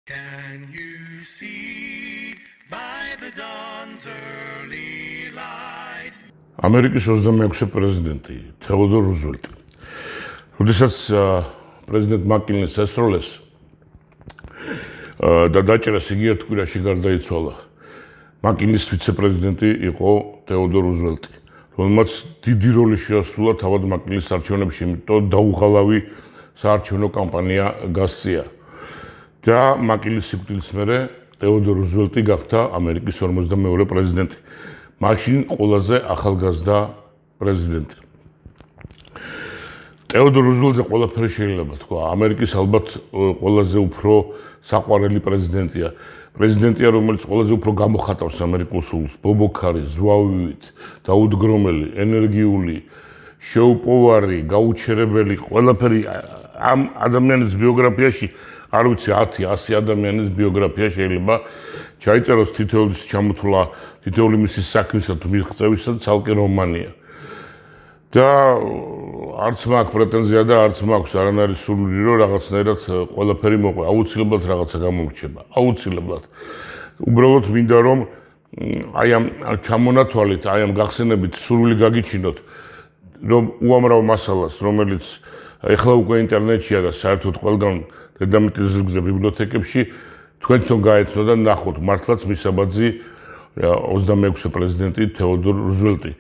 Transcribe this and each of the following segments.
Can you see by the dawn's early light? ამერიკის 26 პრეზიდენტი თეოდორ რუზველტი. როდესაც პრეზიდენტ მაკინლის ესროლეს და დაჭერას იგი ერთ კვირაში გარდაიცვალა. მაკინლის ვიცე-პრეზიდენტი იყო თეოდორ რუზველტი, რომელმაც დიდი როლი შეასრულა თავად მაკინლის არჩევნებში, იმიტომ დაუღალავი საარჩევნო კამპანია გასწია. და მაკინლის სიკვდილის მერე თეოდორ რუზველტი გახდა ამერიკის 52-მე პრეზიდენტი. მაშინ ყველაზე ახალგაზრდა პრეზიდენტი. თეოდორ რუზველტზე ყველაფერი შეიძლება თქვა. ამერიკის ალბათ ყველაზე უფრო საყვარელი პრეზიდენტია. პრეზიდენტია, რომელიც ყველაზე უფრო გამოხატავს ამერიკულ სულს. ბობოქარი, ზვავივით, დაუდგრომელი, ენერგიული, შეუპოვარი, გაუჩერებელი, ყველაფერი ამ ადამიანის ბიოგრაფიაში არ ვიცი 10-100 ადამიანის ბიოგრაფია შეიძლება ჩაიწეროს თითოეულის ჩამოთვლა, თითოეული მისი საქმისა თუ მიღწევისა ცალკე რომანია. და არც მაქვს პრეტენზია და არც მაქვს არანაირი სურვილი რომ რაღაცნაირად ყველაფერი მოყვე. აუცილებლად რაღაცა გამომრჩება. აუცილებლად. უბრალოდ მინდა რომ აი ამ ჩამონათვალით, აი ამ გახსენებით სურვილი გაგიჩინოთ, რომ უამრავ მასალას, რომელიც ეხლა უკვე ინტერნეტშია და საერთოდ ყველგან დედამიწის ზურგზე ბიბლიოთეკებში თქვენთან გაეცნო და ნახოთ მართლაც მისაბაძი 26 პრეზიდენტი თეოდორ რუზველტი.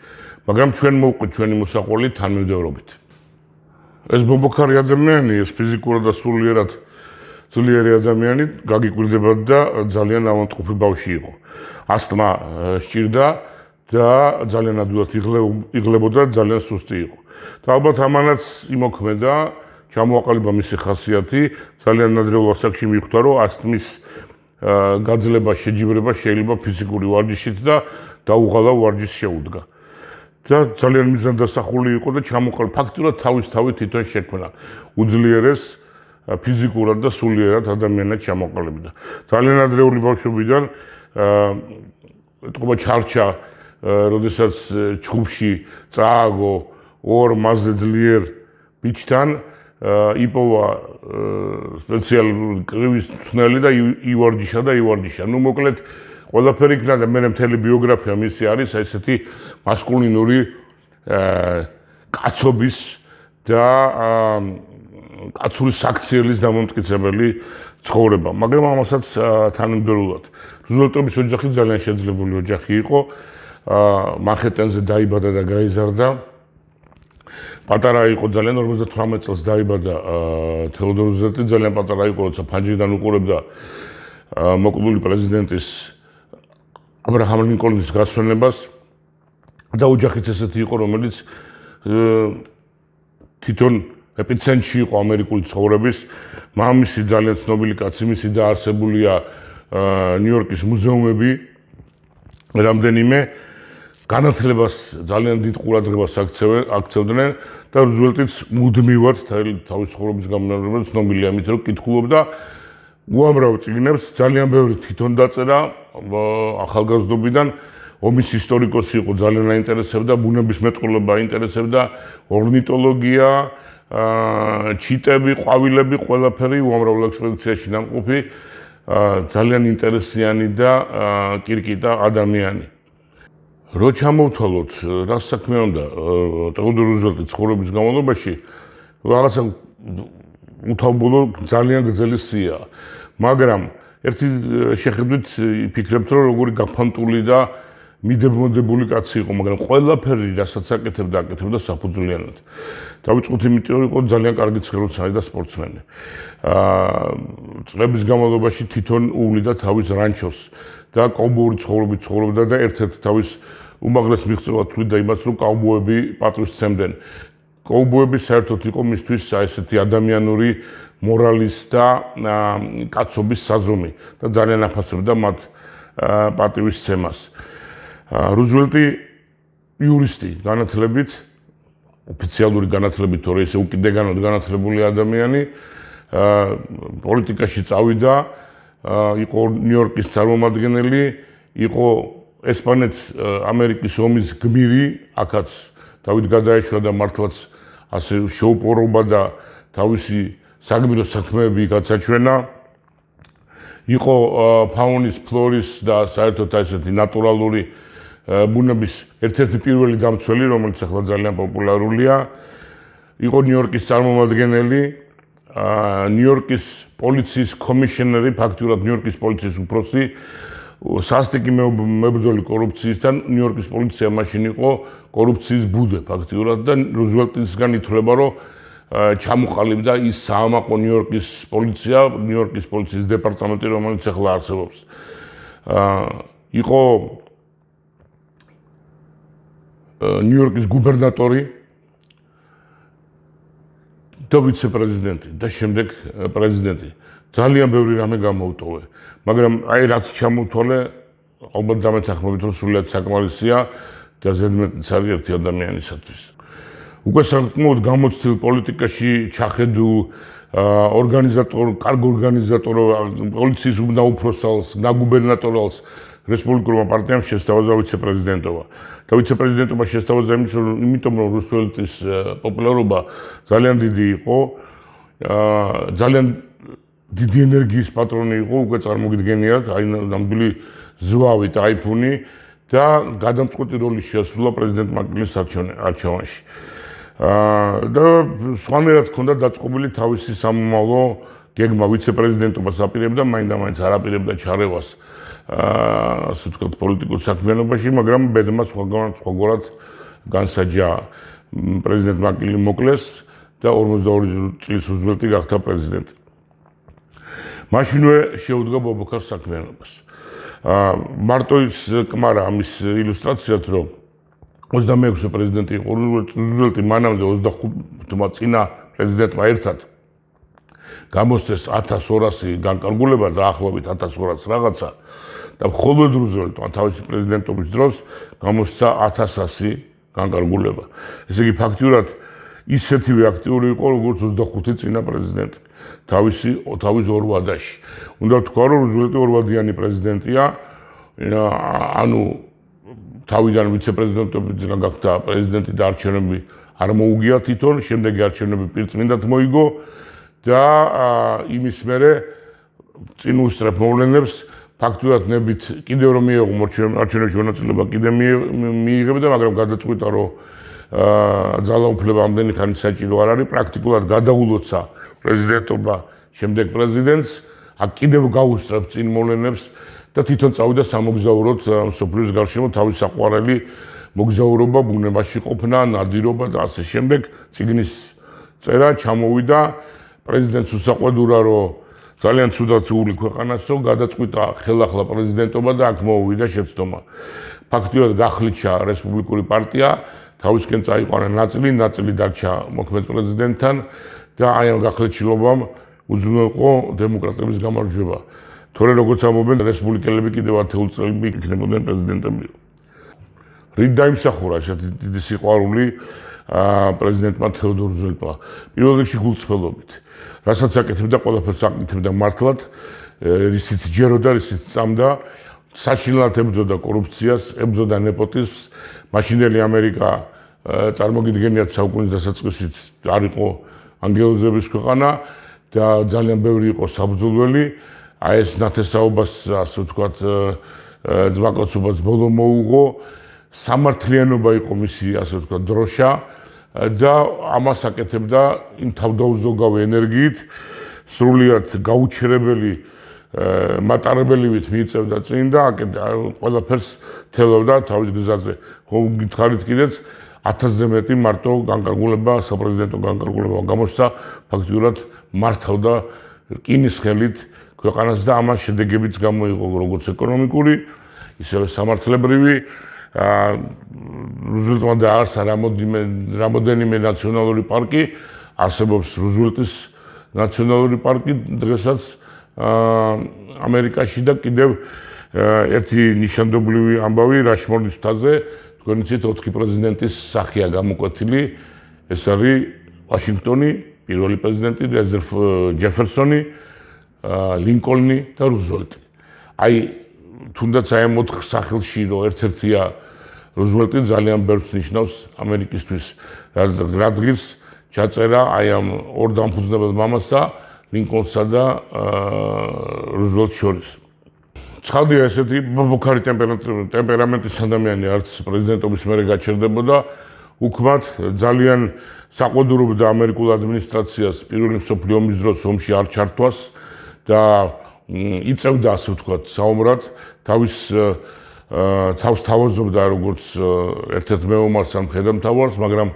მაგრამ ჩვენ მოვყვით ჩვენი მოსაყველი თანმიმდევრობით. ეს ბობოქარი ადამიანი, ეს ფიზიკურად და სულიერად ძლიერი ადამიანი გაგიკვირდება და ძალიან ავადმყოფი ბავშვი იყო. ასთმა სჭირდა და ძალიან ადვილად იღლებოდა, ძალიან სუსტი იყო. და ალბათ ამანაც იმოქმედა ჩამოაყალიბა მისი ხასიათი, ძალიან ნადირულ ასაკში მიხვდა, რომ ასთმის გაძლება, შეჯიბრება შეიძლება ფიზიკური ვარჯიშით და დაუღალავ ვარჯიშს შეუდგა. და ძალიან მიზანდასახული იყო და ჩამოყალიბა ფაქტურად თავის-თავი თვითონ შექმნა. უძლიერეს ფიზიკურად და სულიერად ადამიანად ჩამოყალიბდა. ძალიან ადრეული ბავშვობიდან ეთქობა ჩარჩა, როდესაც ჩხუბში წააგო ორ მასზე ძლიერ ბიჭთან იპოვა სპეციალური კრივის ცნელი და ივარჯიშა. ნუ მოკლედ ყველაფერი იქნა და მე მთელი ბიოგრაფია მისი არის ესეთი მასკულინური კაცობის და კაცური საქციელის დამამტკიცებელი ცხოვრება. მაგრამ ამასაც თანმიმდევრულად. რუზველტების ოჯახი ძალიან შეძლებული ოჯახი იყო. მანჰეტენზე დაიბადა და გაიზარდა. პატარა იყო ძალიან 58 წელს დაიბადა თეოდორ რუზველტი, ძალიან პატარა იყო, როცა ფანჯრიდან უყურებდა მოკლული პრეზიდენტის აბრაჰამ ლინკოლნის გასვენებას და ოჯახიც ესეთი იყო, რომელიც თვითონ ეპიცენტრში იყო ამერიკული ცხოვრების. მამისი ძალიან ცნობილი კაცი, მისი დაარსებულია ნიუ-იორკის მუზეუმები, რამდენიმე განათლებას ძალიან დიდ ყურადღებას აქცევდნენ და რუზველტიც მუდმივად თავის ცხოვრების გამონაკლისად ცნობილია ამით, რომ კითხულობდა უამრავ წიგნებს, ძალიან ბევრი თვითონ დაწერა ახალგაზრდობიდან. ომის ისტორიკოსი იყო, ძალიან აინტერესებდა ბუნების მეტყველება, აინტერესებდა ორნიტოლოგია, ჩიტები, ყვავილები, ყველაფერი უამრავ ექსპედიციაში ნამყოფი, ძალიან ინტერესიანი და კირკიტა ადამიანი. რო ჩამოვთვალოთ, რა საქმე უნდა თეოდორ რუზველტის ცხოვრების განმავლობაში, რაღაცა უთავბოლო ძალიან გრძელი სია. მაგრამ ერთი შეხედვით ფიქრებთ, რომ როგორი გაფანტული და მიდემონდებული კაცი იყო, მაგრამ ყველაფერი, რასაც აკეთებდა საფუძვლიანად. დავიწყოთ იმიტომ, რომ იყო ძალიან კარგი ცხელოცანი და სპორტსმენი. წლების განმავლობაში თვითონ უვლიდა თავის რანჩოს და კაუბოური ცხოვრობით ცხოვრობდა და ერთ-ერთ თავის უმაღლეს მიღწევად თვლიდა იმას, რომ კაუბოები პატივს სცემდნენ. კაუბოები საერთოდ იყო მისთვის ესეთი ადამიანური მორალის და კაცობის საზომი და ძალიან აფასებდა მათ პატივის სცემას. რუზველტი იურისტი განათლებით, ოფიციალური განათლებით, თორე ისე უკიდეგანოდ განათლებული ადამიანი, პოლიტიკაში წავიდა, იყო ნიუ-იორკის წარმომადგენელი, იყო ესპანეთ-ამერიკის ომის გმირი, აქაც დავით გადაეშვა და მართლაც ასე შეუპოვრობა და თავისი საგმირო საქმეები გაცაჩვენა. იყო ფაუნის, ფლორის და საერთოდ ესეთი ნატურალური ბუნების ერთ-ერთი პირველი დამცველი, რომელიც ახლა ძალიან პოპულარულია. იყო ნიუ-იორკის წარმომადგენელი, ნიუ-იორკის პოლიციის კომიშნერი, ფაქტურად ნიუ-იორკის პოლიციის უფროსი, სასტიკი მებრძოლი კორუფციისთან. ნიუ-იორკის პოლიცია მაშინ იყო კორუფციის ბუდე ფაქტურად და რუზველტისგან ითვლება, რომ ჩამოყალიბდა ის საამაყო ნიუ-იორკის პოლიცია, ნიუ-იორკის პოლიციის დეპარტამენტი, რომელიც ახლა არსებობს. იყო ნიუ-იორკის გუბერნატორი და ვიცე-პრეზიდენტი და შემდეგ პრეზიდენტი. ძალიან ბევრი რამე გამოუტოვე, მაგრამ აი რაც ჩამოთვალე, ალბათ დამეთანხმებით, რომ სრულიად საკმარისია და ზედმეტიც არის ერთი ადამიანისათვის. უკვე საკმაოდ გამოცდილ პოლიტიკაში ჩახედულ კარგ ორგანიზატორ, პოლიციის უმდაუფროსალს, ნაგუბერნატორალს რესპუბლიკურმა პარტიამ შესთავაზა ვიცე-პრეზიდენტობა. და ვიცე-პრეზიდენტობა შესთავაზა იმიტომ, რომ რუსველტის პოპულარობა ძალიან დიდი იყო, ძალიან დიდი ენერგიის პატრონი იყო, უკვე წარმოგიდგენიათ, აი ნამდვილი ზვავი, ტაიფუნი და გადამწყვეტი როლი შეასრულა პრეზიდენტ მაკლინის არჩევანში. და სხვანაირად ჰქონდა დაწყობილი თავისი სამომავლო გეგმა ვიცე-პრეზიდენტობას აპირებდა, მაინდა-მაინც არ აპირებდა ჩარევას ასე ვთქვათ პოლიტიკურ საქმიანობაში, მაგრამ ბედმა სხვაგვარად განსაჯა პრეზიდენტ მაკლინი მოკლეს და 42 წლის რუზველტი გახდა პრეზიდენტი. მაშინვე შეუდგა ბობოქარს საქმიანობას. მარტო ის კმარა ამის ილუსტრაციად, რომ 26 პრეზიდენტი იყო რუზველტი, მანამდე 25-მა წინა პრეზიდენტმა ერთად გამოსცეს 1200 განკარგულება და ახლობით 1200 რაღაცა და მხოლოდ რუზველტმა თავისი პრეზიდენტობის დროს გამოსცა 1100 განკარგულება. ესე იგი ფაქტურად ისეთივე აქტიური იყო, როგორც 25 წინა პრეზიდენტი თავის ორ ვადაში. უნდა ვთქვა, რომ რუზველტი ორვადიანი პრეზიდენტია, ანუ თავიდან ვიცე-პრეზიდენტობიდან გახდა პრეზიდენტი და არჩევნები არ მოუგია თვითონ, შემდეგი არჩევნები პირწმინდად მოიგო და იმის მერე წინ უსწრებ მოვლენებს ფაქტურად ნებით კიდევ რომ მიიღო არჩევნებში მონაწილეობა კიდე მიიღებდა, მაგრამ გადაწყვიტა, რომ ძალაუფლება ამდენი ხანი საჭირო არ არის, პრაქტიკულად გადაულოცა პრეზიდენტობა შემდეგ პრეზიდენტს, აქ კიდევ გაუსწრებ წინ მოვლენებს და თვითონ წავიდა სამოგზაუროდ მსოფლიოს გარშემო თავის საყვარელი მოგზაურობა, ბუნებაში ყოფნა, ნადირობა და ასე შემდეგ. წიგნის წერა ჩამოვიდა, პრეზიდენტს უსაყვედურა, რომ ძალიან ცუდათული ქვეყანასო, გადაწყვიტა ხელახლა პრეზიდენტობა და აქ მოუვიდა შეცდომა. ფაქტურად გახლიჩა რესპუბლიკური პარტია, თავისკენ წაიყვანა ნაწილი დარჩა მოქმედ პრეზიდენტთან და აი ამ გახლეჩილობამ უზრუნველყო დემოკრატების გამარჯვება. თორე როგორც ამბობენ, რესპუბლიკელები კიდევ 10 წლები იქნებოდნენ პრეზიდენტები. რით დაიმსახურა ესეთი დიდი სიყვარული პრეზიდენტმა თეოდორ რუზველტმა? პირველ რიგში გულწრფელობით. რასაც აკეთებდა, ყველაფერს აკეთებდა მართლად, რისიც ჯეროდა, რისიც წამდა, საშინლად ებრძოდა კორუფციას, ებრძოდა ნეპოტიზმს. მაშინდელი ამერიკა წარმოგიდგენიათ საუკუნის დასაწყისით არ იყო ანგელოზების ქვეყანა და ძალიან ბევრი იყო საბრძოლველი. აი ეს ნათესაობას, ასე ვთქვათ, ძმაკაცობას ბოლო მოუღო, სამართლიანობა იყო მისი, ასე ვთქვათ, დროშა და ამას აკეთებდა იმ თავდაუზოგავი ენერგიით, სრულიად გაუჩერებელი მატარებელივით მიიწევდა წინ და ყველაფერს თელობდა თავის გზაზე. გითხარით კიდეც 1000-ზე მეტი მარტო განკარგულება, საპრეზიდენტო განკარგულება გამოსცა, ფაქტურად მართავდა რკინის ხელით ქვეყანას და ამას შედეგებიც გამოიღო, როგორც ეკონომიკური, ისევე სამართლებრივი. რუზველტმა დააარსა რამოდენიმე ნაციონალური პარკი, არსებობს რუზველტის ნაციონალური პარკი დღესაც ამერიკაში და კიდევ ერთი ნიშანდობლივი ამბავი რაშმორნის მთაზე, თქვენ იცით 4 პრეზიდენტის სახეა გამოკვეთილი, ეს არის ვაშინგტონი, პირველი პრეზიდენტი, ჯეფერსონი, ლინკოლნი და რუზველტი. აი თუნდაც აი ამ 4 სახელში რომ ერთ-ერთია რუზველტი ძალიან ბევრს ნიშნავს ამერიკისთვის, რადგან ჩაწერა აი ამ ორ დამფუძნებელ მამასა, ლინკოლნსა და რუზველტს შორის. ცხადია ესეთი ბობოქარი ტემპერამენტის ადამიანი არც პრეზიდენტობის მერე გაჩერდებოდა, უკმად ძალიან საყვედურობდა ამერიკულ ადმინისტრაციას პირველი მსოფლიო ომის დროს ომში არ ჩართვას და იწევდა ასე ვთქვათ საომრად თავის თავს თავაზობდა როგორც ერთ-ერთ მეომარს ან მხედართმთავარს, მაგრამ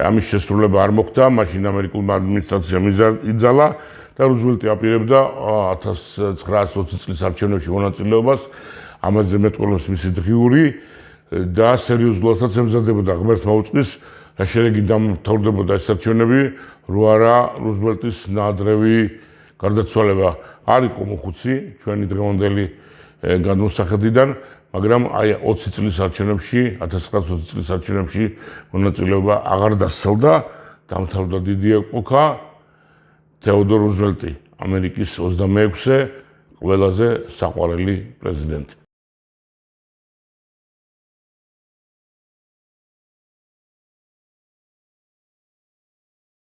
ამის შესრულება არ მოხდა, მაშინ ამერიკულმა ადმინისტრაციამ იძალა და რუზველტი აპირებდა 1920 წლის არჩევნებში მონაწილეობას, ამაზე მეტყველებს მისი დღიური და სერიოზულადაც ემზადებოდა ღმერთმა უწყის, რა შედეგი დამთავრდებოდა ეს არჩევნები, რო არა რუზველტის ნაადრევი გარდაცვალება არ იყო მოხუცი ჩვენი დღევანდელი გადმოსახედიდან, მაგრამ აი 20 წლის არჩევნებში, 1920 წლის არჩევნებში მონაწილეობა აღარ დასცილდა, დამთავრდა დიდი ეპოქა. თეოდორ რუზველტი, ამერიკის 26-ე ყველაზე საყვარელი პრეზიდენტი.